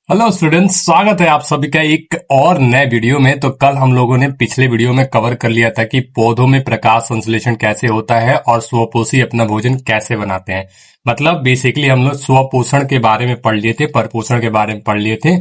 Hello students, स्वागत है आप सभी का एक और नए वीडियो में। तो कल हम लोगों ने पिछले वीडियो में कवर कर लिया था कि पौधों में प्रकाश संश्लेषण कैसे होता है और स्वपोषी अपना भोजन कैसे बनाते हैं। मतलब बेसिकली हम लोग स्वपोषण के बारे में पढ़ लिए थे, परपोषण के बारे में पढ़ लिए थे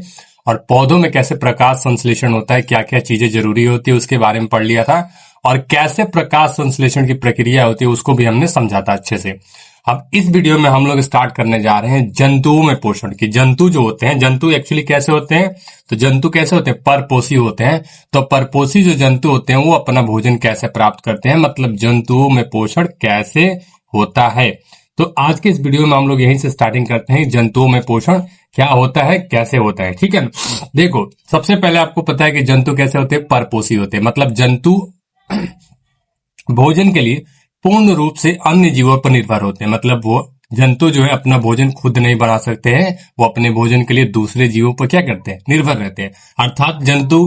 और पौधों में कैसे प्रकाश संश्लेषण होता है, क्या क्या चीजें जरूरी होती है उसके बारे में पढ़ लिया था और कैसे प्रकाश संश्लेषण की प्रक्रिया होती है उसको भी हमने समझा था अच्छे से। अब इस वीडियो में हम लोग स्टार्ट करने जा रहे हैं जंतुओं में पोषण की। जंतु जो होते हैं, जंतु एक्चुअली कैसे होते हैं, तो जंतु कैसे होते हैं, परपोषी होते हैं। तो परपोषी जो जंतु होते हैं वो अपना भोजन कैसे प्राप्त करते हैं, मतलब जंतुओं में पोषण कैसे होता है। तो आज के इस वीडियो में हम लोग यहीं से स्टार्टिंग करते हैं, जंतुओं में पोषण क्या होता है, कैसे होता है। ठीक है ना। देखो, सबसे पहले आपको पता है कि जंतु कैसे होते हैं, परपोषी होते हैं। मतलब जंतु भोजन के लिए पूर्ण रूप से अन्य जीवों पर निर्भर होते हैं। मतलब वो जंतु जो है अपना भोजन खुद नहीं बना सकते हैं, वो अपने भोजन के लिए दूसरे जीवों पर क्या करते हैं, निर्भर रहते हैं। अर्थात जंतु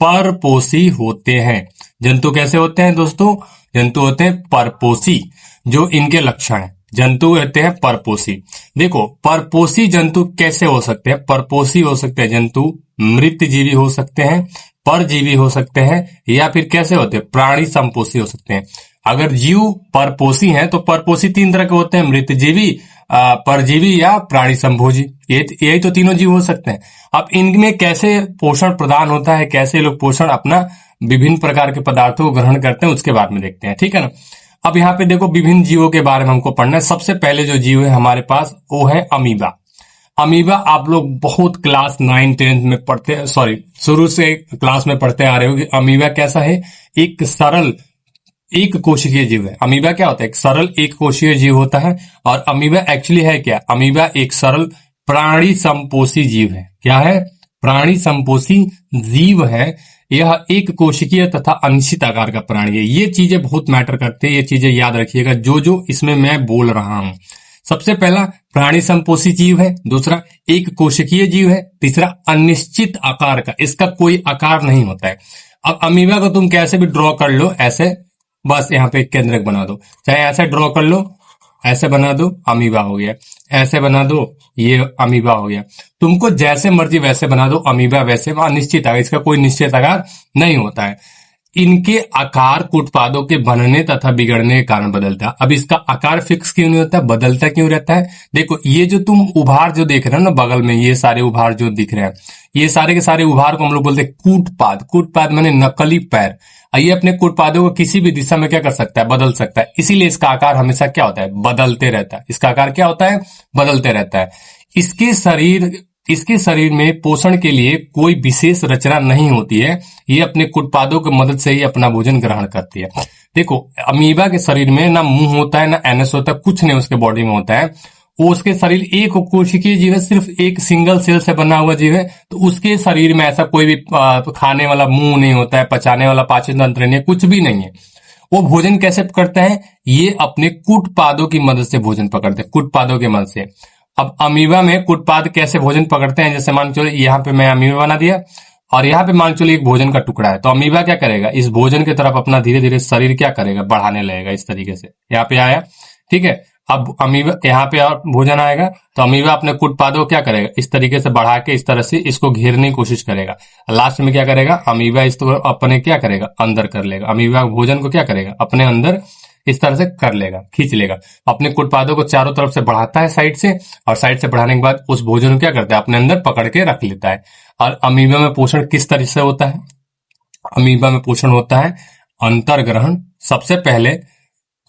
परपोषी होते हैं। जंतु कैसे होते हैं दोस्तों, जंतु होते हैं परपोषी। जो इनके लक्षण है, जंतु होते हैं परपोषी। देखो, परपोषी जंतु कैसे हो सकते हैं, परपोषी हो सकते हैं जंतु मृत जीवी हो सकते हैं, परजीवी हो सकते हैं, या फिर कैसे होते हैं, प्राणी संपोषी हो सकते हैं। अगर जीव परपोषी हैं तो परपोषी तीन तरह के होते हैं, मृतजीवी, परजीवी या प्राणी संभोजी। यही तो तीनों जीव हो सकते हैं। अब इनमें कैसे पोषण प्रदान होता है, कैसे लोग पोषण अपना विभिन्न प्रकार के पदार्थों को ग्रहण करते हैं उसके बारे में देखते हैं। ठीक है ना। अब यहाँ पे देखो, विभिन्न जीवों के बारे में हमको पढ़ना है। सबसे पहले जो जीव है हमारे पास वो है अमीबा। अमीबा आप लोग बहुत क्लास 9 10 में पढ़ते हैं, सॉरी शुरू से क्लास में पढ़ते आ रहे हो कि अमीबा कैसा है, एक सरल एक कोशिकीय जीव है। अमीबा क्या होता है, एक सरल एक कोशिकीय जीव होता है। और अमीबा एक्चुअली है क्या, अमीबा एक सरल प्राणी संपोषी जीव है। क्या है, प्राणी संपोषी जीव है। यह एक कोशिकीय तथा अनिश्चित आकार का प्राणी है। ये चीजें बहुत मैटर करते हैं, ये चीजें याद रखिएगा जो जो इसमें मैं बोल रहा हूं। सबसे पहला प्राणी संपोषी जीव है, दूसरा एक कोशिकीय जीव है, तीसरा अनिश्चित आकार का, इसका कोई आकार नहीं होता है। अब अमीबा को तुम कैसे भी ड्रॉ कर लो, ऐसे बस यहाँ पे एक केंद्रक बना दो, चाहे ऐसे ड्रॉ कर लो, ऐसे बना दो, अमीबा हो गया, ऐसे बना दो, ये अमीबा हो गया। तुमको जैसे मर्जी वैसे बना दो, अमीबा वैसे, अनिश्चित आकार, इसका कोई निश्चित आकार नहीं होता है। इनके आकार उत्पादों के बनने तथा बिगड़ने के कारण बदलता है। अब इसका आकार फिक्स क्यों नहीं होता, बदलता क्यों रहता है। देखो, ये जो तुम उभार जो देख रहे हो ना बगल में, ये सारे उभार जो दिख रहे हैं, ये सारे के सारे उभार को हम लोग बोलते हैं कूटपाद। कूटपाद माने नकली पैर। ये अपने कूटपादों को किसी भी दिशा में क्या कर सकता है, बदल सकता है। इसीलिए इसका आकार हमेशा क्या होता है, बदलते रहता है। इसका आकार क्या होता है, बदलते रहता है। इसके शरीर में पोषण के लिए कोई विशेष रचना नहीं होती है। ये अपने उत्पादों की मदद से ही अपना भोजन ग्रहण करती है। देखो, अमीबा के शरीर में ना मुंह होता है, ना एनस होता है, कुछ नहीं उसके बॉडी में होता है। वो उसके शरीर एक कोशिकीय जीव है, सिर्फ एक सिंगल सेल से बना हुआ जीव है। तो उसके शरीर में ऐसा कोई भी खाने वाला मुंह नहीं होता है, पचाने वाला पाचन तंत्र नहीं है, कुछ भी नहीं है। वो भोजन कैसे करते हैं, ये अपने कूटपादों की मदद से भोजन पकड़ते हैं, कूटपादों की मदद से। अब अमीबा में कूटपाद कैसे भोजन पकड़ते हैं, जैसे मान चलो यहाँ पे मैं अमीबा बना दिया और यहाँ पे मान चलो एक भोजन का टुकड़ा है, तो अमीबा क्या करेगा, इस भोजन की तरफ अपना धीरे धीरे शरीर क्या करेगा, बढ़ाने लगेगा। इस तरीके से यहाँ पे आया, ठीक है। अब अमीबा यहाँ पे और भोजन आएगा तो अमीबा अपने कूटपादों को क्या करेगा, इस तरीके से बढ़ा के इस तरह से इसको घेरने की कोशिश करेगा। लास्ट में क्या करेगा, अमीबा इसको अपने क्या करेगा, अंदर कर लेगा। अमीबा भोजन को क्या करेगा, अपने अंदर इस तरह से कर लेगा, खींच लेगा। अपने उत्पादों को चारों तरफ से बढ़ाता है साइड से, और साइड से बढ़ाने के बाद उस भोजन को क्या करता है, अपने अंदर पकड़ के रख लेता है। और अमीबा में पोषण किस तरह से होता है, अमीबा में पोषण होता है अंतर्ग्रहण। सबसे पहले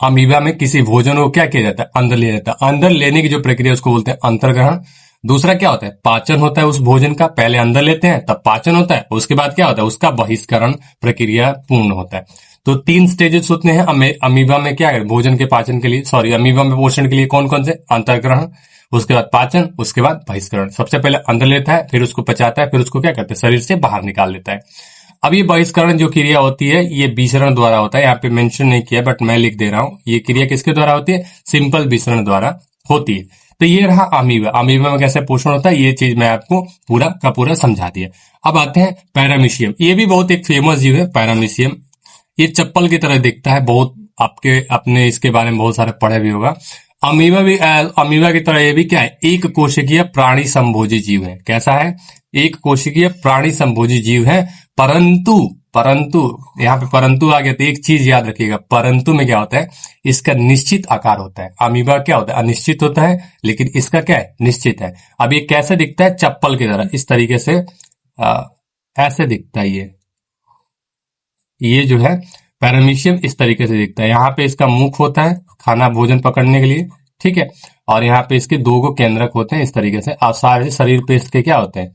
अमीबा में किसी भोजन को क्या किया जाता है, अंदर लिया जाता है। अंदर लेने की जो प्रक्रिया उसको बोलते हैं अंतर्ग्रहण। दूसरा क्या होता है, पाचन होता है उस भोजन का। पहले अंदर लेते हैं तब पाचन होता है, उसके बाद क्या होता है, उसका बहिष्करण प्रक्रिया पूर्ण होता है। तो 3 स्टेजेस होते हैं अमीबा में, क्या है, भोजन के पाचन के लिए, सॉरी अमीबा में पोषण के लिए कौन कौन से, अंतर्ग्रहण, उसके बाद पाचन, उसके बाद बहिष्करण। सबसे पहले अंदर लेता है, फिर उसको पचाता है, फिर उसको क्या करते हैं, शरीर से बाहर निकाल लेता है। अब ये बहिष्करण जो क्रिया होती है ये विसरण द्वारा होता है। यहाँ पे मेंशन नहीं किया बट मैं लिख दे रहा हूँ, ये क्रिया किसके द्वारा होती है, सिंपल विसरण द्वारा होती है। तो ये रहा अमीबा। अमीबा में कैसे पोषण होता है, ये चीज मैं आपको पूरा का पूरा समझा दिया। अब आते हैं पैरामीशियम। ये भी बहुत एक फेमस जीव है पैरामीशियम। ये चप्पल की तरह दिखता है, बहुत आपके अपने इसके बारे में बहुत सारे पढ़े भी होगा। अमीबा की तरह ये भी क्या है, एक कोशिकीय प्राणी संभोजी जीव है। कैसा है, एक कोशिकीय प्राणी संभोजी जीव है। परंतु परंतु यहाँ पे परंतु आ गया, तो एक चीज याद रखिएगा, परंतु में क्या होता है, इसका निश्चित आकार होता है। अमीबा क्या होता है, अनिश्चित होता है, लेकिन इसका क्या है, निश्चित है। अब ये कैसे दिखता है, चप्पल की तरह, इस तरीके से ऐसे दिखता है। ये जो है पैरामीशियम इस तरीके से दिखता है। यहाँ पे इसका मुख होता है खाना भोजन पकड़ने के लिए, ठीक है। और यहाँ पे इसके दो गो केंद्रक होते हैं इस तरीके से। और सारे शरीर पे इसके क्या होते हैं,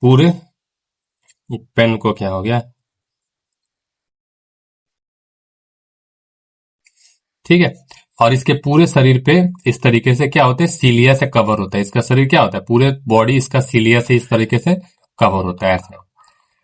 पूरे, पेन को क्या हो गया, ठीक है। और इसके पूरे शरीर पे इस तरीके से क्या होते हैं, सीलिया से कवर होता है। इसका शरीर क्या होता है, पूरे बॉडी इसका सीलिया से इस तरीके से कवर होता है ऐसे।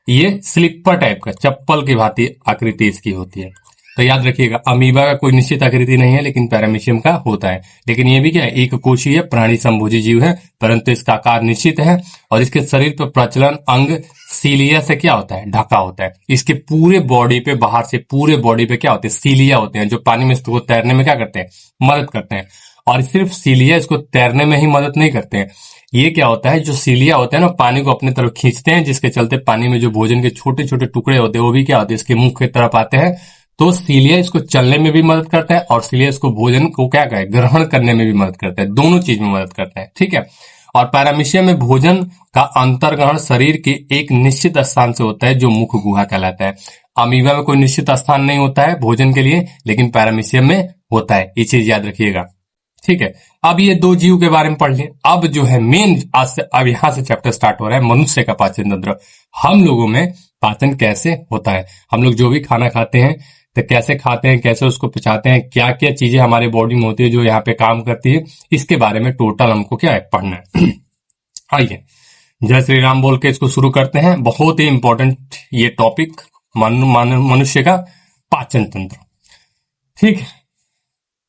ये स्लीपर टाइप का, चप्पल की भांति आकृति इसकी होती है। तो याद रखिएगा, अमीबा का कोई निश्चित आकृति नहीं है, लेकिन पैरामीशियम का होता है। लेकिन ये भी क्या है, एक कोशीय प्राणी संभोजी जीव है, परंतु इसका आकार निश्चित है। और इसके शरीर पर प्रचलन अंग सीलिया से क्या होता है, ढका होता है। इसके पूरे बॉडी पे, बाहर से पूरे बॉडी पे क्या होते हैं, सीलिया होते हैं, जो पानी में इसको तैरने में क्या करते हैं, मदद करते हैं। और सिर्फ सीलिया इसको तैरने में ही मदद नहीं करते हैं, ये क्या होता है, जो सीलिया होते हैं ना, पानी को अपने तरफ खींचते हैं, जिसके चलते पानी में जो भोजन के छोटे छोटे टुकड़े होते हैं वो भी क्या होते हैं, इसके मुख की तरफ आते हैं। तो सीलिया इसको चलने में भी मदद करता है, और सीलिया इसको भोजन को क्या कहे, ग्रहण करने में भी मदद करता है। दोनों चीज में मदद करता है, ठीक है। और पैरामीशियम में भोजन का अंतर्ग्रहण शरीर के एक निश्चित स्थान से होता है, जो मुख गुहा कहलाता है। अमीबा में कोई निश्चित स्थान नहीं होता है भोजन के लिए, लेकिन पैरामीशियम में होता है। ये चीज याद रखिएगा, ठीक है। अब ये दो जीव के बारे में पढ़ लें। अब जो है मेन, आज से अब यहां से चैप्टर स्टार्ट हो रहा है, मनुष्य का पाचन तंत्र। हम लोगों में पाचन कैसे होता है, हम लोग जो भी खाना खाते हैं तो कैसे खाते हैं, कैसे उसको पचाते हैं, क्या क्या चीजें हमारे बॉडी में होती है जो यहाँ पे काम करती है, इसके बारे में टोटल हमको क्या है, पढ़ना है। आइए जय श्री राम बोल के इसको शुरू करते हैं। बहुत ही इंपॉर्टेंट ये टॉपिक, मनुष्य का पाचन तंत्र, ठीक है।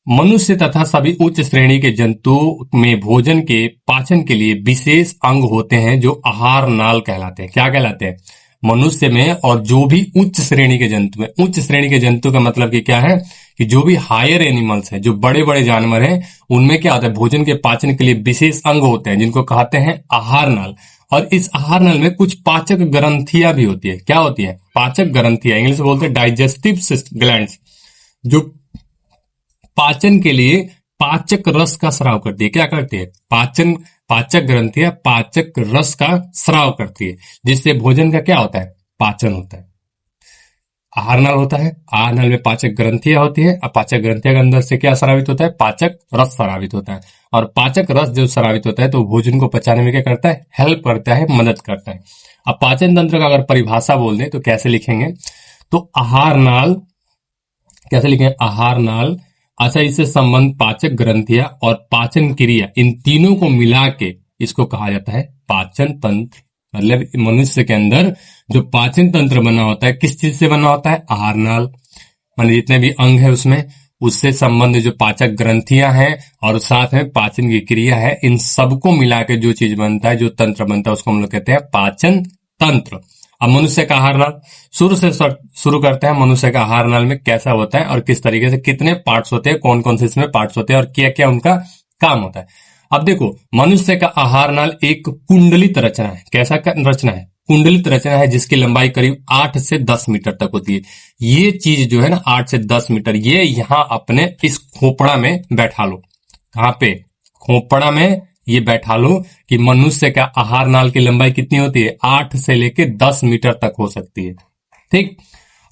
मनुष्य तथा सभी उच्च श्रेणी के जंतुओं में भोजन के पाचन के लिए विशेष अंग होते हैं, जो आहार नाल कहलाते हैं। क्या कहलाते हैं, मनुष्य में और जो भी उच्च श्रेणी के जंतु हैं। उच्च श्रेणी के जंतु का मतलब कि क्या है, कि जो भी हायर एनिमल्स हैं, जो बड़े बड़े जानवर हैं, उनमें क्या होता है, भोजन के पाचन के लिए विशेष अंग होते हैं, जिनको कहते हैं आहार नाल। और इस आहार नाल में कुछ पाचक ग्रंथियां भी होती है। क्या होती है, पाचक ग्रंथियां, इंग्लिश में बोलते हैं डाइजेस्टिव ग्लैंड्स, जो पाचन के लिए पाचक रस का स्राव करती है। क्या करती है, पाचक ग्रंथियां पाचक रस का स्राव करती है, जिससे भोजन का क्या होता है, पाचन होता है। आहार नाल होता है, आहार नाल में पाचक ग्रंथियां होती है, और पाचक ग्रंथियां के अंदर से क्या स्रावित होता है, पाचक रस स्रावित होता है। और पाचक रस जो स्रावित होता है, तो भोजन को पचाने में क्या करता है, हेल्प करता है, मदद करता है। अब पाचन तंत्र का अगर परिभाषा बोल दें तो कैसे लिखेंगे, तो आहार नाल, कैसे लिखेंगे, आहार नाल, अच्छा, इससे संबंध पाचक ग्रंथियां और पाचन क्रिया, इन तीनों को मिला के इसको कहा जाता है पाचन तंत्र। मतलब मनुष्य के अंदर जो पाचन तंत्र बना होता है, किस चीज से बना होता है, आहार नाल, मान जितने भी अंग है उसमें, उससे संबंध जो पाचक ग्रंथियां हैं और साथ में पाचन की क्रिया है, इन सबको मिला के जो चीज बनता है, जो तंत्र बनता है, उसको हम लोग कहते हैं पाचन तंत्र। अब मनुष्य का आहार नाल शुरू करते हैं। मनुष्य का आहार नाल में कैसा होता है और किस तरीके से, कितने पार्ट्स होते हैं, कौन कौन से इसमें पार्ट्स होते हैं और क्या क्या उनका काम होता है। अब देखो, मनुष्य का आहार नाल एक कुंडलित रचना है। कैसा रचना है, कुंडलित रचना है, जिसकी लंबाई करीब 8 से 10 मीटर तक होती है। ये चीज जो है ना, 8 से 10 मीटर, ये यहाँ अपने इस खोपड़ा में बैठा लो। कहाँ पे, खोपड़ा में ये बैठा लो कि मनुष्य का आहार नाल की लंबाई कितनी होती है, 8 से लेके 10 मीटर तक हो सकती है, ठीक।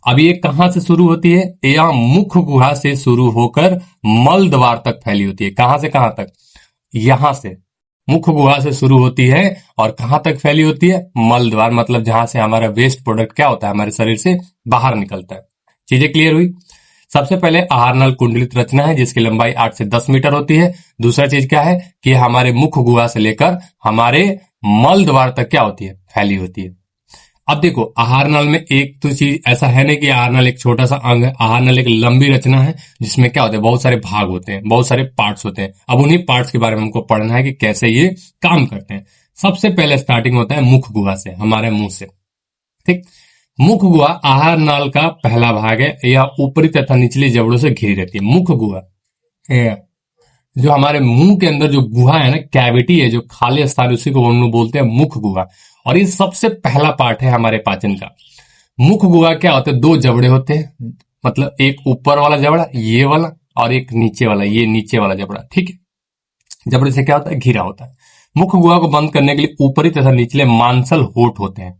अब ये कहां से शुरू होती है, यह मुख गुहा से शुरू होकर मल द्वार तक फैली होती है। कहां से कहां तक, यहां से मुख गुहा से शुरू होती है और कहां तक फैली होती है, मल द्वार, मतलब जहां से हमारा वेस्ट प्रोडक्ट क्या होता है, हमारे शरीर से बाहर निकलता है। चीजें क्लियर हुई। सबसे पहले आहार नाल कुंडलित रचना है, जिसकी लंबाई 8 से 10 मीटर होती है। दूसरा चीज क्या है, कि हमारे मुख गुहा से लेकर हमारे मल द्वार तक क्या होती है, फैली होती है। अब देखो, आहार नाल में एक तो चीज ऐसा है नहीं कि आहार नाल एक छोटा सा अंग है। आहार नाल एक लंबी रचना है, जिसमें क्या होता है, बहुत सारे भाग होते हैं, बहुत सारे पार्ट्स होते हैं। अब उन्हीं पार्ट्स के बारे में हमको पढ़ना है कि कैसे ये काम करते हैं। सबसे पहले स्टार्टिंग होता है मुख गुहा से, हमारे मुंह से, ठीक। मुख गुहा आहार नाल का पहला भाग है। यह ऊपरी तथा निचली जबड़ों से घिरी रहती है। मुख गुहा जो हमारे मुंह के अंदर जो गुहा है ना, कैविटी है, जो खाली स्थान, उसी को हम लोग बोलते हैं मुख गुहा। और ये सबसे पहला पार्ट है हमारे पाचन का। मुख गुहा क्या होता है? दो जबड़े होते हैं, मतलब एक ऊपर वाला जबड़ा ये वाला, और एक नीचे वाला, ये नीचे वाला जबड़ा। ठीक है, जबड़े से क्या होता है? घिरा होता है। मुख गुहा को बंद करने के लिए ऊपरी तथा निचले मांसल होठ होते हैं।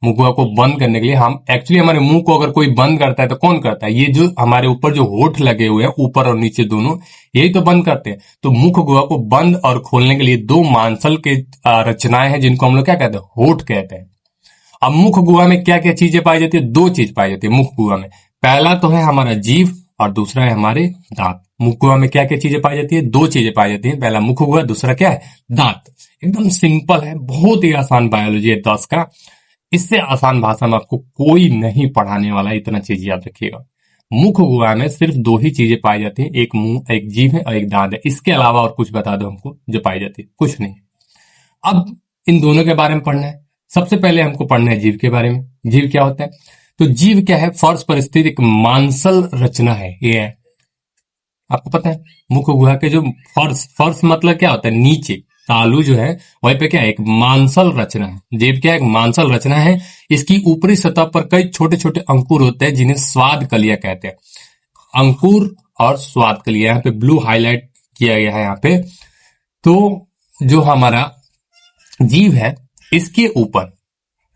मुंह गुहा को बंद करने के लिए हम एक्चुअली, हमारे मुंह को अगर कोई बंद करता है तो कौन करता है? ये जो हमारे ऊपर जो होठ लगे हुए हैं, ऊपर और नीचे दोनों, यही तो बंद करते हैं। तो मुख गुहा को बंद और खोलने के लिए दो मांसल के रचनाएं हैं, जिनको हम लोग क्या कहते हैं? होठ कहते हैं। अब मुख गुहा में क्या क्या चीजें पाई जाती है? दो चीज पाई जाती है मुख गुहा में। पहला तो है हमारा जीभ, और दूसरा है हमारे दांत। मुख गुहा में क्या क्या चीजें पाई जाती है? दो चीजें पाई जाती है। पहला मुख गुहा, दूसरा क्या है? दांत। एकदम सिंपल है, बहुत ही आसान बायोलॉजी है 10 का। इससे आसान भाषा में आपको कोई नहीं पढ़ाने वाला, इतना चीज याद रखिएगा। मुख गुहा में सिर्फ दो ही चीजें पाई जाती है, एक मुंह, एक जीभ है और एक दांत है। इसके अलावा और कुछ बता दो हमको जो पाई जाती है? कुछ नहीं। अब इन दोनों के बारे में पढ़ना है। सबसे पहले हमको पढ़ना है जीव के बारे में। जीव क्या होता है? तो जीव क्या है? फर्श पर स्थित एक मांसल रचना है। ये है, आपको पता है, मुख गुहा के जो फर्श, फर्श मतलब क्या होता है? नीचे तालू जो है वहीं पे क्या है? एक मांसल रचना है। जीव क्या है? एक मांसल रचना है। इसकी ऊपरी सतह पर कई छोटे छोटे अंकुर होते हैं, जिन्हें स्वाद कलिया कहते हैं। अंकुर और स्वाद कलिया, यहाँ पे ब्लू हाईलाइट किया गया है यहाँ पे। तो जो हमारा जीव है, इसके ऊपर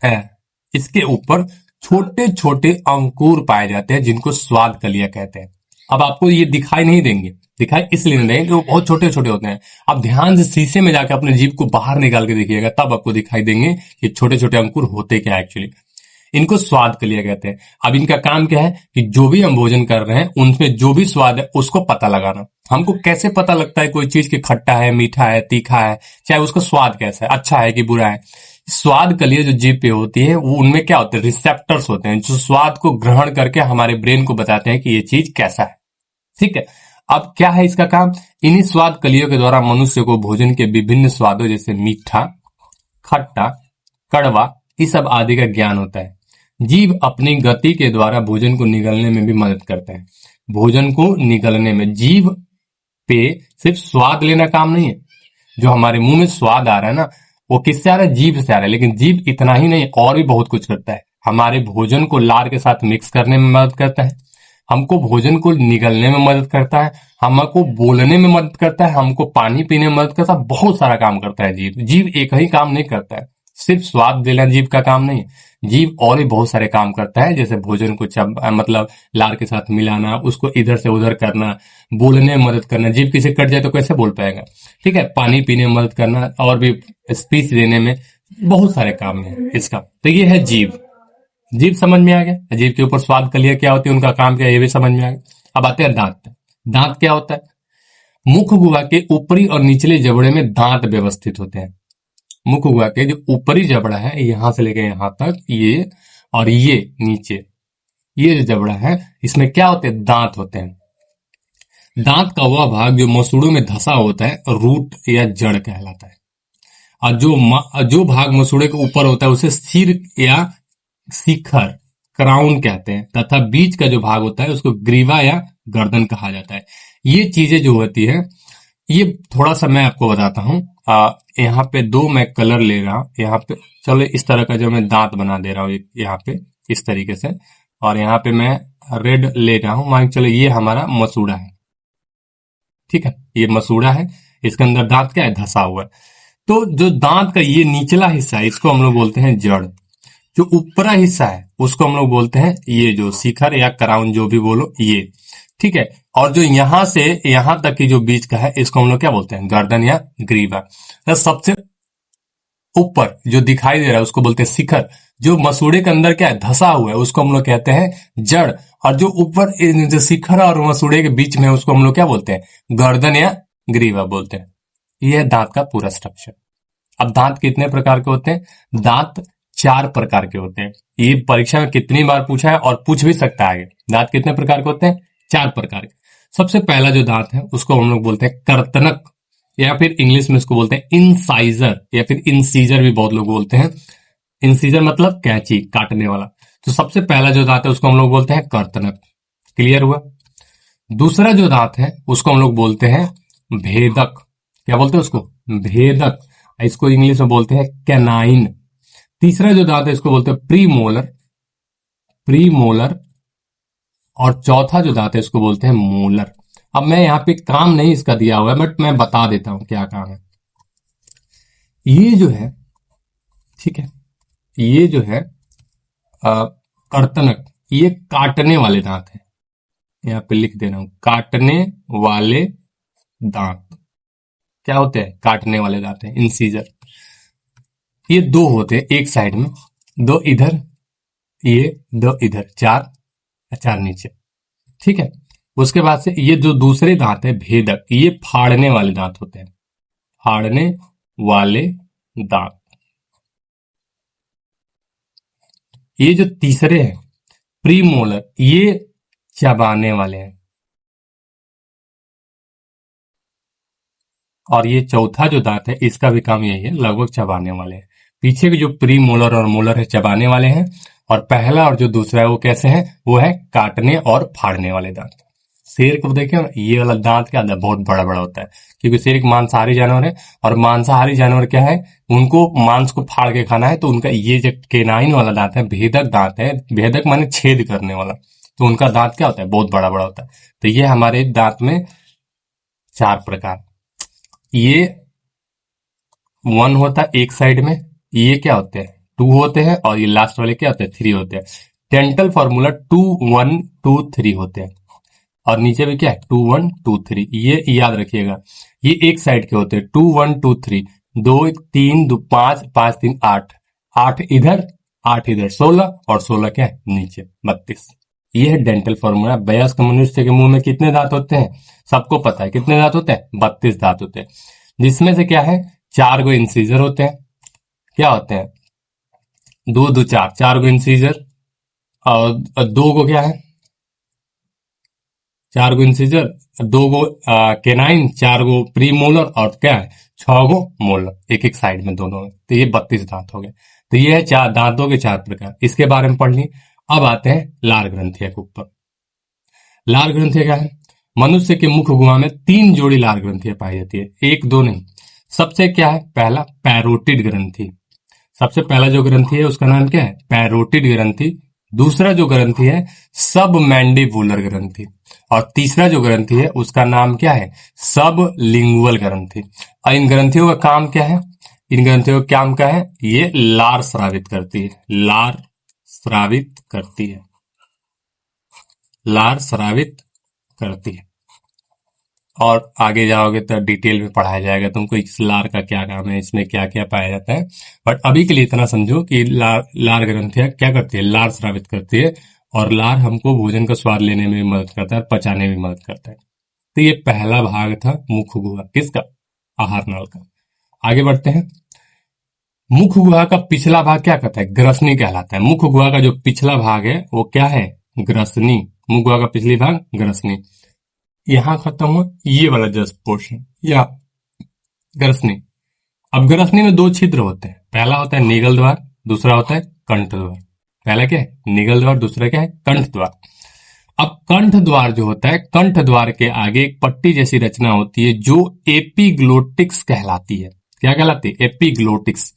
है, इसके ऊपर छोटे छोटे अंकुर पाए जाते हैं, जिनको स्वाद कलिया कहते हैं। अब आपको ये दिखाई नहीं देंगे, दिखाई इसलिए नहीं देंगे कि वो बहुत छोटे छोटे होते हैं। आप ध्यान से शीशे में जाकर अपने जीभ को बाहर निकाल के देखिएगा, तब आपको दिखाई देंगे कि छोटे छोटे अंकुर होते क्या एक्चुअली। इनको स्वाद कलिया कहते हैं। अब इनका काम क्या है कि जो भी हम भोजन कर रहे हैं, उनमें जो भी स्वाद है उसको पता लगाना। हमको कैसे पता लगता है कोई चीज की खट्टा है, मीठा है, तीखा है, चाहे उसका स्वाद कैसा है, अच्छा है कि बुरा है? स्वाद कलिया जो जीभ पे होती है, वो उनमें क्या होते हैं? रिसेप्टर्स होते हैं, जो स्वाद को ग्रहण करके हमारे ब्रेन को बताते हैं कि ये चीज कैसा है। ठीक है, अब क्या है इसका काम? इन्हीं स्वाद कलियों के द्वारा मनुष्य को भोजन के विभिन्न स्वादों, जैसे मीठा, खट्टा, कड़वा, इस सब आदि का ज्ञान होता है। जीभ अपनी गति के द्वारा भोजन को निगलने में भी मदद करता है। भोजन को निगलने में जीभ पे सिर्फ स्वाद लेना काम नहीं है। जो हमारे मुंह में स्वाद आ रहा है ना, वो किससे आ रहा है? जीभ से आ रहा है। लेकिन जीभ इतना ही नहीं, और भी बहुत कुछ करता है। हमारे भोजन को लार के साथ मिक्स करने में मदद करता है, हमको भोजन को निगलने में मदद करता है, हमको बोलने में मदद करता है, हमको पानी पीने में मदद करता है। बहुत सारा काम करता है जीभ। जीभ एक ही काम नहीं करता है, सिर्फ स्वाद देना जीभ का काम नहीं है। जीभ और भी बहुत सारे काम करता है, जैसे भोजन को मतलब लार के साथ मिलाना, उसको इधर से उधर करना, बोलने में मदद करना। जीभ किसी कट जाए तो कैसे बोल पाएगा? ठीक है, पानी पीने में मदद करना, और भी स्पीच देने में, बहुत सारे काम है इसका। तो ये है जीभ। जीभ समझ में आ गया। जीभ के ऊपर स्वाद कलिया क्या होती है, उनका काम क्या है, ये भी समझ में आ गया। अब आते हैं दांत। दांत क्या होता है? मुख गुहा के ऊपरी और निचले जबड़े में दांत व्यवस्थित होते हैं। मुख गुहा के जो ऊपरी जबड़ा है, यहां से लेकर यहां तक, ये और ये नीचे, ये जो जबड़ा है, इसमें क्या होते हैं? दांत होते हैं। दांत का वह भाग जो मसूड़ों में धंसा होता है, रूट या जड़ कहलाता है। और जो भाग मसूड़े के ऊपर होता है, उसे सिर या शिखर, क्राउन कहते हैं, तथा बीच का जो भाग होता है उसको ग्रीवा या गर्दन कहा जाता है। ये चीजें जो होती है, ये थोड़ा सा मैं आपको बताता हूँ। यहाँ पे दो मैं कलर ले रहा हूँ। यहाँ पे चलो इस तरह का जो मैं दांत बना दे रहा हूँ यहाँ पे इस तरीके से, और यहाँ पे मैं रेड ले रहा हूँ। मान चलो ये हमारा मसूड़ा है, ठीक है, ये मसूड़ा है, इसके अंदर दांत क्या है? धंसा हुआ है। तो जो दांत का ये निचला हिस्सा है, इसको हम लोग बोलते हैं जड़। जो ऊपरा हिस्सा है उसको हम लोग बोलते हैं ये जो शिखर या क्राउन, जो भी बोलो, ये, ठीक है। और जो यहां से यहां तक की जो बीच का है, इसको हम लोग क्या बोलते हैं? गर्दन या ग्रीवा। तो सबसे ऊपर जो दिखाई दे रहा है उसको बोलते हैं शिखर। जो मसूड़े के अंदर क्या है? धंसा हुआ है, उसको हम लोग कहते हैं जड़। और जो ऊपर जो शिखर और मसूड़े के बीच में, उसको हम लोग क्या बोलते हैं? गर्दन या ग्रीवा बोलते हैं। यह है दांत का पूरा स्ट्रक्चर। अब दांत कितने प्रकार के होते हैं? दांत 4 प्रकार के होते हैं। ये परीक्षा में कितनी बार पूछा है और पूछ भी सकता है। दांत कितने प्रकार के होते हैं? 4 प्रकार के। सबसे पहला जो दांत है उसको हम लोग बोलते हैं कर्तनक, या फिर इंग्लिश में इसको बोलते हैं इंसाइजर, या फिर इंसीजर भी बहुत लोग बोलते हैं। इंसीजर मतलब कैंची, काटने वाला। तो सबसे पहला जो दांत है उसको हम लोग बोलते हैं कर्तनक। क्लियर हुआ? दूसरा जो दांत है उसको हम लोग बोलते हैं भेदक। क्या बोलते हैं उसको? भेदक। इसको इंग्लिश में बोलते हैं कैनाइन। तीसरा जो दांत है इसको बोलते हैं प्रीमोलर। प्रीमोलर। और चौथा जो दांत है इसको बोलते हैं मोलर। अब मैं यहाँ पे काम नहीं इसका दिया हुआ है, बट मैं बता देता हूं क्या काम है। ये जो है, ठीक है, ये जो है कर्तनक, ये काटने वाले दांत है। यहाँ पे लिख दे रहा हूं, काटने वाले दांत। क्या होते हैं? काटने वाले दांत हैं, इंसीजर। ये दो होते हैं एक साइड में, दो इधर, ये दो इधर, चार, चार नीचे। ठीक है। उसके बाद से ये जो दूसरे दांत है भेदक, ये फाड़ने वाले दांत होते हैं। फाड़ने वाले दांत। ये जो तीसरे हैं प्रीमोलर, ये चबाने वाले हैं। और ये चौथा जो दांत है इसका भी काम यही है, लगभग चबाने वाले हैं। पीछे के जो प्री मोलर और मोलर है चबाने वाले हैं, और पहला और जो दूसरा है वो कैसे है? वो है काटने और फाड़ने वाले दांत। शेर को देखें, ये वाला दांत क्या होता है? बहुत बड़ा बड़ा होता है, क्योंकि शेर एक मांसाहारी जानवर है। और मांसाहारी जानवर क्या है? उनको मांस को फाड़ के खाना है, तो उनका ये जो केनाइन वाला दांत है, भेदक दांत है। भेदक माने छेद करने वाला, तो उनका दांत क्या होता है? बहुत बड़ा बड़ा होता है। तो ये हमारे दांत में चार प्रकार। ये वन होता है एक साइड में, ये क्या होते हैं? टू होते हैं, और ये लास्ट वाले क्या होते हैं? थ्री होते हैं। डेंटल फॉर्मूला 2 1 2 3 होते हैं। और नीचे भी क्या है? 2 1 2 3। ये याद रखिएगा, ये एक साइड के होते हैं। 2 1 2 3, दो तीन, दो पांच, पांच तीन आठ, आठ इधर, आठ इधर, 16, और 16 क्या है? नीचे 32। ये है डेंटल फॉर्मूला। वयस्क मनुष्य के मुंह में कितने दांत होते हैं? सबको पता है कितने दांत होते हैं? 32 दांत होते हैं, जिसमें से क्या है? चार गो इंसीजर होते हैं। क्या होते हैं? दो दो चार, चार गो इंसीजर। और दो गो क्या है? चार गो इंसीजर, दो गो केनाइन, चार गो प्री मोलर, और क्या है? छह गो मोलर, एक एक साइड में दोनों में। तो ये 32 दांत हो गए। तो ये है चार दांतों के चार प्रकार, इसके बारे में पढ़ ली। अब आते हैं लार ग्रंथिया के ऊपर। लार ग्रंथिया क्या है? मनुष्य के मुख गुहा में 3 जोड़ी लार ग्रंथियां पाई जाती है, एक दो नहीं। सबसे क्या है? पहला पैरोटिड ग्रंथि। सबसे पहला जो ग्रंथि है उसका नाम क्या है? पैरोटिड ग्रंथि। दूसरा जो ग्रंथि है सब मैंडिबुलर ग्रंथि। और तीसरा जो ग्रंथि है उसका नाम क्या है? सब लिंगुअल ग्रंथि। और इन ग्रंथियों का काम क्या है? इन ग्रंथियों का काम क्या है? ये लार स्रावित करती है। लार स्रावित करती है। लार स्रावित करती है। और आगे जाओगे तो डिटेल में पढ़ाया जाएगा तुमको इस लार का क्या काम है, इसमें क्या क्या पाया जाता है। बट अभी के लिए इतना समझो कि लार ग्रंथियां क्या करती है? लार स्रावित करती है। और लार हमको भोजन का स्वाद लेने में भी मदद करता है और पचाने में भी मदद करता है। तो ये पहला भाग था मुख गुहा, किसका? आहार नल का। आगे बढ़ते हैं। मुख गुहा का पिछला भाग क्या कहता है? ग्रसनी कहलाता है। मुख गुहा का जो पिछला भाग है वो क्या है? ग्रसनी। मुख गुहा का पिछली भाग ग्रसनी। यहां खत्म हुआ ये वाला जस्ट पोर्शन, या ग्रसनी। अब ग्रसनी में दो छिद्र होते हैं, पहला होता है निगल द्वार, दूसरा होता है कंठ द्वार। पहला क्या है? निगल द्वार, दूसरा क्या है? कंठ द्वार। अब कंठ द्वार जो होता है, कंठ द्वार के आगे एक पट्टी जैसी रचना होती है जो एपिग्लोटिक्स कहलाती है। क्या कहलाती है? एपिग्लोटिक्स।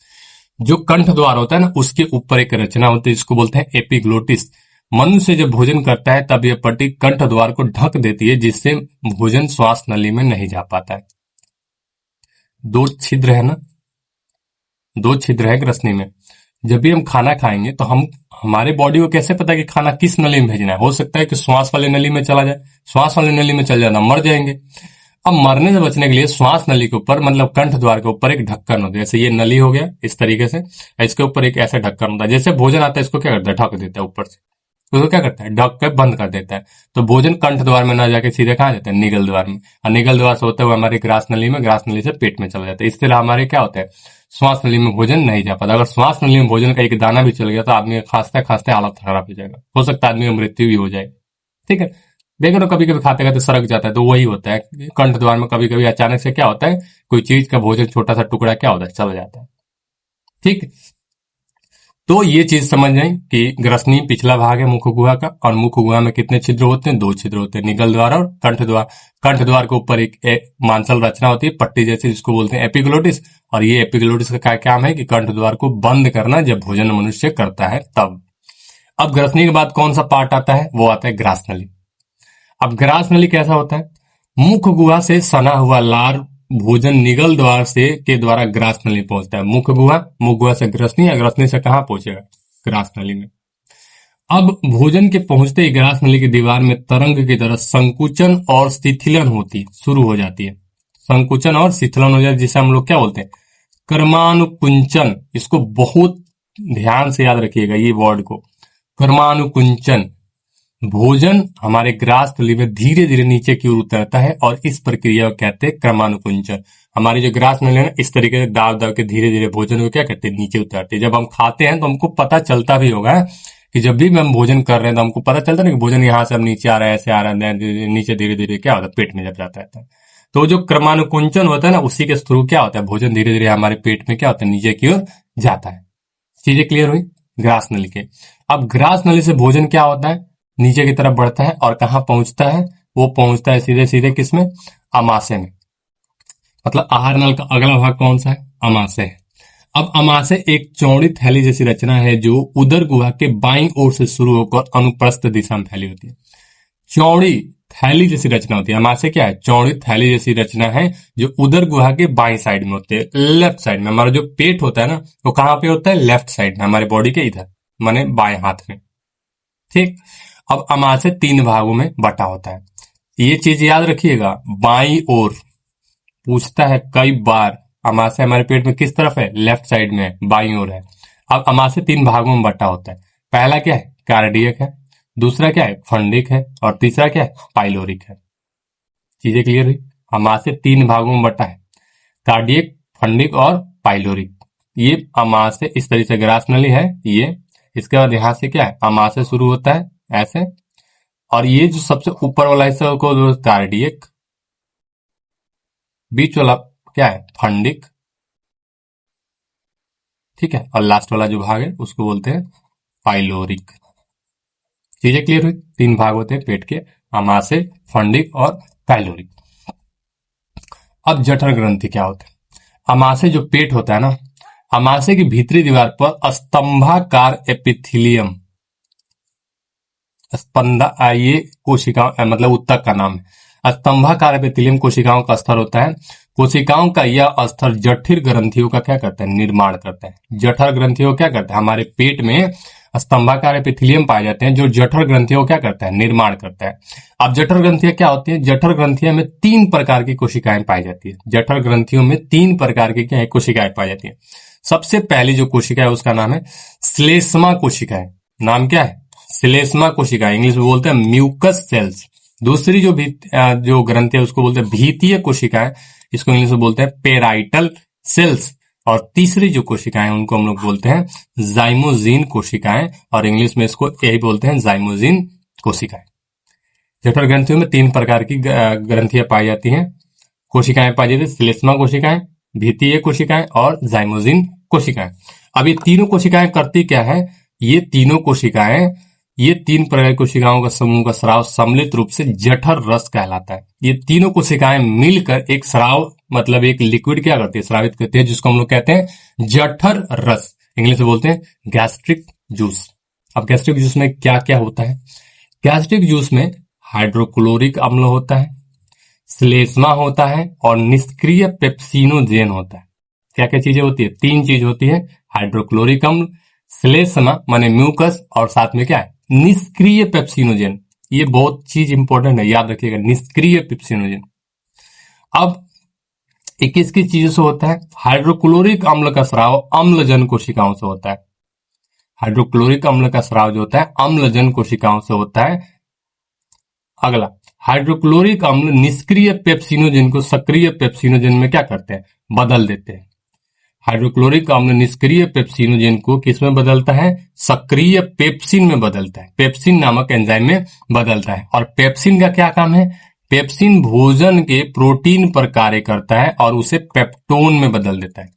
जो कंठ द्वार होता है ना, उसके ऊपर एक रचना होती है जिसको बोलते हैं एपिग्लोटिस। मनुष्य जब भोजन करता है तब यह पट्टी कंठ द्वार को ढक देती है, जिससे भोजन श्वास नली में नहीं जा पाता है। दो छिद्र है ना, दो छिद्र है ग्रसनी में। जब भी हम खाना खाएंगे तो हम हमारे बॉडी को कैसे पता कि खाना किस नली में भेजना है? हो सकता है कि श्वास वाले नली में चला जाए, श्वास वाले नली में चल जाना, मर जाएंगे। अब मरने से बचने के लिए श्वास नली के ऊपर, मतलब कंठ द्वार के ऊपर एक ढक्कन होता है। जैसे ये नली हो गया इस तरीके से, इसके ऊपर एक ऐसा ढक्कन होता है। जैसे भोजन आता है इसको क्या करता है? ढक देता है ऊपर से। उसको क्या करता है? ढक कर बंद कर देता है। तो भोजन कंठ द्वार में ना जाके सीधे कहाँ जाता है? निगल द्वार में। और निगल द्वार से होते हुए हमारी ग्रास नली में, ग्रास नली से पेट में चला जाता है। इससे हमारे क्या होता है? श्वास नली में भोजन नहीं जा पाता। अगर श्वास नली में भोजन का एक दाना भी चल गया तो आदमी खांसते खांसते हालत खराब हो जाएगा, हो सकता है आदमी की मृत्यु भी हो जाए। ठीक है। देखो तो कभी कभी खाते खाते सड़क जाता है, तो वही होता है कंठ द्वार में। कभी कभी अचानक से क्या होता है? कोई चीज का भोजन छोटा सा टुकड़ा क्या होता है? चल जाता है। ठीक। तो ये चीज समझ जाए कि ग्रसनी पिछला भाग है मुख गुहा का, और मुख गुहा में कितने छिद्र होते हैं? 2 छिद्र होते हैं, निगल द्वार और कंठ द्वार। कंठ द्वार के ऊपर एक मांसल रचना होती है पट्टी जैसी, जिसको बोलते हैं एपिग्लोटिस। और ये एपिग्लोटिस का क्या काम है कि कंठ द्वार को बंद करना, जब भोजन मनुष्य करता है तब। अब ग्रसनी के बाद कौन सा पार्ट आता है? वो आता है ग्रास नली। अब ग्रास नली कैसा होता है? मुख गुहा से सना हुआ लार भोजन निगल द्वार से के द्वारा ग्रास नली पहुंचता है। मुख गुहा से ग्रसनी, या ग्रसनी से कहां पहुंचेगा? ग्रास नली में। अब भोजन के पहुंचते ही ग्रास नली की दीवार में तरंग की तरह संकुचन और शिथिलन होती शुरू हो जाती है। संकुचन और शिथिलन हो जाती है, जिसे हम लोग क्या बोलते हैं? कर्मानुकुंचन। इसको बहुत ध्यान से याद रखिएगा ये वर्ड को, कर्मानुकुंचन। भोजन हमारे ग्रास नली में धीरे धीरे नीचे की ओर उतरता है, और इस प्रक्रिया को कहते हैं क्रमानुकुंचन। हमारी जो ग्रास नली है ना, इस तरीके से दाब दाब के धीरे धीरे भोजन को क्या करते हैं? नीचे उतारते हैं। जब हम खाते हैं तो हमको पता चलता भी होगा कि जब भी हम भोजन कर रहे हैं तो हमको पता चलता है कि भोजन यहाँ से अब नीचे आ रहा है, ऐसे आ रहा है, नीचे धीरे धीरे क्या होता है? पेट में जब जाता रहता है। तो जो क्रमानुकुंचन होता है ना, उसी के थ्रू क्या होता है? भोजन धीरे धीरे हमारे पेट में क्या होता है? नीचे की ओर जाता है। चीजें क्लियर हुई ग्रास नली के। अब ग्रास नली से भोजन क्या होता है? नीचे की तरफ बढ़ता है, और कहां पहुंचता है? वो पहुंचता है सीधे सीधे किसमें? अमाशय में। मतलब आहार नल का अगला भाग कौन सा है? अमाशय है। अब अमाशय एक चौड़ी थैली जैसी रचना है जो उदर गुहा के बाईं ओर से शुरू होकर अनुप्रस्थ दिशा में फैली होती है। चौड़ी थैली जैसी रचना होती है। अमाशय क्या है? चौड़ी थैली जैसी रचना है जो उदर गुहा के बाईं साइड में होती है, लेफ्ट साइड में। हमारा जो पेट होता है ना, वो कहां पे होता है? लेफ्ट साइड में, हमारे बॉडी के इधर, माने बाएं हाथ में। ठीक। अब अमाशय 3 भागों में बटा होता है। ये चीज याद रखिएगा, बाईं ओर पूछता है कई बार। अमाशय हमारे पेट में किस तरफ है? लेफ्ट साइड में, बाईं ओर है। अब अमाशय 3 भागों में बटा होता है। पहला क्या है? कार्डियक है, दूसरा क्या है? फंडिक है, और तीसरा क्या है? पाइलोरिक है। चीजें क्लियर हुई? अमाशय 3 भागों में बटा है, कार्डियक, फंडिक और पाइलोरिक। ये अमाशय इस तरीके से ग्रास नली है ये। इसके बाद यहां से क्या है? अमाशय शुरू होता है ऐसे, और ये जो सबसे ऊपर वाला हिस्सा को कार्डियक, बीच वाला क्या है? फंडिक, ठीक है, और लास्ट वाला जो भाग है उसको बोलते हैं पाइलोरिक। चीजें क्लियर हुई? 3 भाग होते हैं पेट के, अमाशय, फंडिक और पाइलोरिक। अब जठर ग्रंथि क्या होता है? अमाशय जो पेट होता है ना, अमाशय की भीतरी दीवार पर स्तंभाकार एपिथेलियम, स्पंदा, ये कोशिकाओं मतलब उत्तक का नाम है। स्तंभाकार एपिथेलियम कोशिकाओं का स्तर होता है। कोशिकाओं का यह स्तर जठर ग्रंथियों का क्या करता है? निर्माण करता है। जठर ग्रंथियों क्या करता है? हमारे पेट में स्तंभाकार एपिथेलियम पाए जाते हैं जो जठर ग्रंथियों क्या करता है? निर्माण करता है। अब जठर ग्रंथियां क्या होती है? जठर ग्रंथियों में 3 प्रकार की कोशिकाएं पाई जाती है। जठर ग्रंथियों में 3 प्रकार की क्या है? कोशिकाएं पाई जाती है। सबसे पहली जो कोशिका है उसका नाम है श्लेष्मा कोशिकाएं। नाम क्या है? श्लेष्मा कोशिका, इंग्लिश में बोलते हैं म्यूकस सेल्स। दूसरी जो ग्रंथि है उसको बोलते हैं भीतीय कोशिकाएं, इसको इंग्लिश में बोलते हैं पेराइटल सेल्स। और तीसरी जो कोशिकाएं उनको हम लोग बोलते हैं जाइमोजीन कोशिकाएं, और इंग्लिश में इसको यही बोलते हैं जाइमोजीन कोशिकाएं। जठर ग्रंथियों में 3 प्रकार की ग्रंथियां पाई जाती हैं, कोशिकाएं पाई जाती है, श्लेष्मा कोशिकाएं, भीतीय कोशिकाएं और जाइमोजीन कोशिकाएं। अब ये तीनों कोशिकाएं करती क्या है? ये तीनों कोशिकाएं, ये 3 प्रकार की कोशिकाओं का समूह का स्राव सम्मिलित रूप से जठर रस कहलाता है। ये तीनों कोशिकाएं मिलकर एक स्राव मतलब एक लिक्विड क्या करती है? स्रावित करती है, जिसको हम लोग कहते हैं जठर रस, इंग्लिश में बोलते हैं गैस्ट्रिक जूस। अब गैस्ट्रिक जूस में क्या क्या होता है? गैस्ट्रिक जूस में हाइड्रोक्लोरिक अम्ल होता है, श्लेष्मा होता है और निष्क्रिय पेप्सिनोजेन होता है। क्या क्या चीजें होती है? 3 चीज होती है, हाइड्रोक्लोरिक अम्ल, श्लेष्मा माने म्यूकस, और साथ में क्या है? निष्क्रिय पेप्सिनोजेन। ये बहुत चीज इंपॉर्टेंट है, याद रखिएगा, निष्क्रिय पेप्सिनोजेन। अब 21 की चीजों से होता है। हाइड्रोक्लोरिक अम्ल का स्राव अम्लजन कोशिकाओं से होता है। हाइड्रोक्लोरिक अम्ल का स्राव जो होता है अम्लजन कोशिकाओं से होता है। अगला, हाइड्रोक्लोरिक अम्ल निष्क्रिय पेप्सिनोजेन को सक्रिय पेप्सिनोजेन में क्या करते हैं? बदल देते हैं। हाइड्रोक्लोरिक अम्ल निष्क्रिय पेप्सिनोजेन को किस में बदलता है? सक्रिय पेप्सिन में बदलता है, पेप्सिन नामक एंजाइम में बदलता है। और पेप्सिन का क्या काम है? पेप्सिन भोजन के प्रोटीन पर कार्य करता है और उसे पेप्टोन में बदल देता है।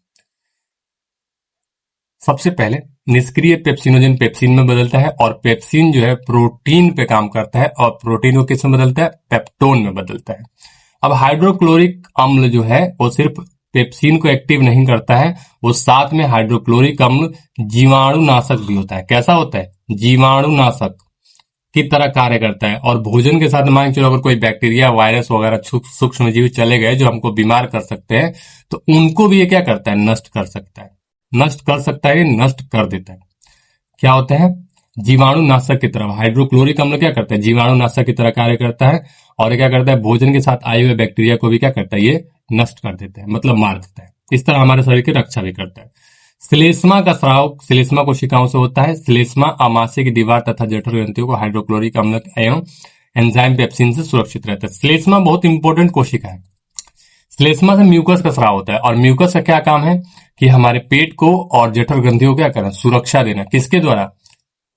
सबसे पहले निष्क्रिय पेप्सिनोजन पेप्सिन में बदलता है, और पेप्सिन जो है प्रोटीन पे काम करता है, और प्रोटीन को किस में बदलता है? पेप्टोन में बदलता है। अब हाइड्रोक्लोरिक अम्ल जो है वो सिर्फ पेप्सिन को एक्टिव नहीं करता है, वो साथ में हाइड्रोक्लोरिक अम्ल जीवाणुनाशक भी होता है। कैसा होता है? जीवाणुनाशक की तरह कार्य करता है। और भोजन के साथ मान के चलो अगर कोई बैक्टीरिया, वायरस वगैरह सूक्ष्म जीव चले गए जो हमको बीमार कर सकते हैं, तो उनको भी ये क्या करता है? नष्ट कर सकता है। नष्ट कर सकता है, नष्ट कर देता है। क्या होता है? जीवाणुनाशक की तरह हाइड्रोक्लोरिक अम्ल क्या करता है? जीवाणुनाशक की तरह कार्य करता है। और ये क्या करता है? भोजन के साथ आए हुए बैक्टीरिया को भी क्या करता है? ये नष्ट कर देता है, मतलब मार देता है। इस तरह हमारे शरीर की रक्षा भी करता है। श्लेष्मा का स्राव श्लेष्मा कोशिकाओं से होता है। श्लेष्मा आमाशय की दीवार तथा जठर ग्रंथियों को हाइड्रोक्लोरिक अम्ल एवं एंजाइम पेप्सिन से सुरक्षित रहता है। श्लेष्मा बहुत इंपॉर्टेंट कोशिका है। श्लेष्मा से म्यूकस का स्राव होता है, और म्यूकस का क्या काम है? कि हमारे पेट को और जठर ग्रंथियों को क्या करना? सुरक्षा देना। किसके द्वारा?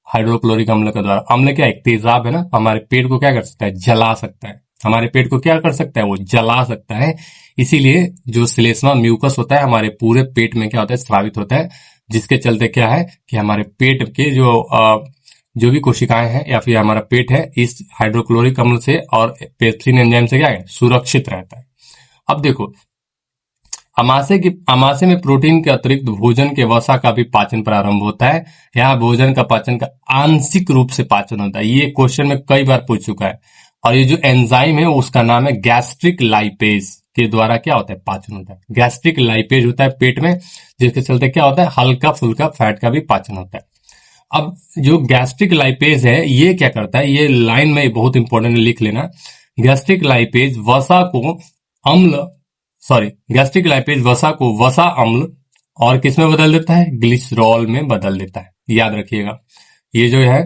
हाइड्रोक्लोरिक अम्ल के द्वारा। अम्ल क्या? एक तेजाब है ना, हमारे पेट को क्या कर सकता है? जला सकता है। हमारे पेट को क्या कर सकता है? वो जला सकता है। इसीलिए जो श्लेष्मा म्यूकस होता है हमारे पूरे पेट में क्या होता है? स्रावित होता है, जिसके चलते क्या है कि हमारे पेट के जो भी कोशिकाएं हैं या फिर हमारा पेट है, इस हाइड्रोक्लोरिक अम्ल से और पेप्सिन एंजाइम से क्या है? सुरक्षित रहता है। अब देखो, अमाशय में प्रोटीन के अतिरिक्त भोजन के वसा का भी पाचन प्रारंभ होता है। यहाँ भोजन का पाचन का आंशिक रूप से पाचन होता है। ये क्वेश्चन में कई बार पूछ चुका है। और ये जो एंजाइम है उसका नाम है गैस्ट्रिक लाइपेज, के द्वारा क्या होता है? पाचन होता है। गैस्ट्रिक लाइपेज होता है पेट में, जिसके चलते क्या होता है? हल्का फुल्का फैट का भी पाचन होता है। अब जो गैस्ट्रिक लाइपेज है ये क्या करता है? ये लाइन में बहुत इंपॉर्टेंट लिख लेना। गैस्ट्रिक लाइपेज वसा को अम्ल गैस्ट्रिक लाइपेज वसा को वसा अम्ल और किस में बदल देता है? ग्लिसरॉल में बदल देता है। याद रखिएगा, ये जो है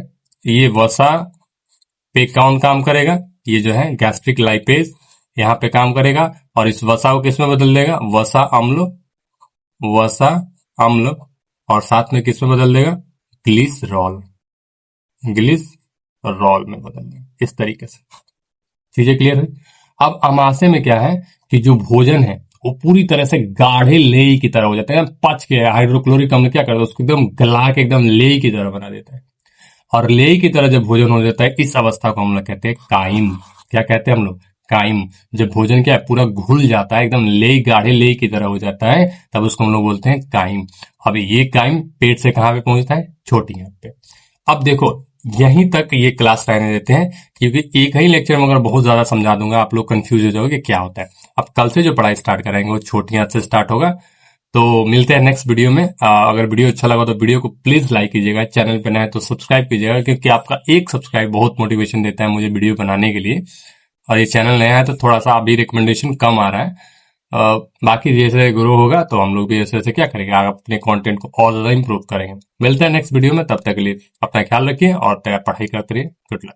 ये वसा पे कौन काम करेगा? ये जो है गैस्ट्रिक लाइपेज यहाँ पे काम करेगा, और इस वसा को किस में बदल देगा? वसा अम्ल, और साथ में किस में बदल देगा? ग्लिसरॉल में बदल देगा। इस तरीके से चीजें क्लियर है। अब अमाशय में क्या है कि जो भोजन है वो पूरी तरह से गाढ़े लेई की तरह हो जाता है। पच के हाइड्रोक्लोरिक अम्ल क्या करता है? उसको एकदम गला के एकदम लेई की तरह बना देता है। और लेई की तरह जब भोजन हो जाता है, इस अवस्था को हम लोग कहते हैं काइम। क्या कहते हैं हम लोग? काइम। जब भोजन क्या है? पूरा घुल जाता है, एकदम लेई, गाढ़े लेई की तरह हो जाता है, तब उसको हम लोग बोलते हैं काइम। अब ये काइम पेट से कहां पे पहुंचता है? छोटी आंत पे। अब देखो, यहीं तक ये क्लास रहने देते हैं, क्योंकि एक ही लेक्चर में अगर बहुत ज्यादा समझा दूंगा आप लोग कंफ्यूज हो जाओगे कि क्या होता है। अब कल से जो पढ़ाई स्टार्ट करेंगे वो छोटी आंत से स्टार्ट होगा। तो मिलते हैं नेक्स्ट वीडियो में। अगर वीडियो अच्छा लगा तो वीडियो को प्लीज लाइक कीजिएगा, चैनल पे नए तो सब्सक्राइब कीजिएगा, क्योंकि आपका एक सब्सक्राइब बहुत मोटिवेशन देता है मुझे वीडियो बनाने के लिए। और ये चैनल नया है तो थोड़ा सा अभी रिकमेंडेशन कम आ रहा है। बाकी जैसे ग्रो होगा तो हम लोग भी ऐसे ऐसे क्या करेंगे, आप अपने कंटेंट को और ज्यादा इंप्रूव करेंगे। मिलते हैं नेक्स्ट वीडियो में, तब तक के लिए अपना ख्याल रखिए और पढ़ाई करते रहिए। Good luck.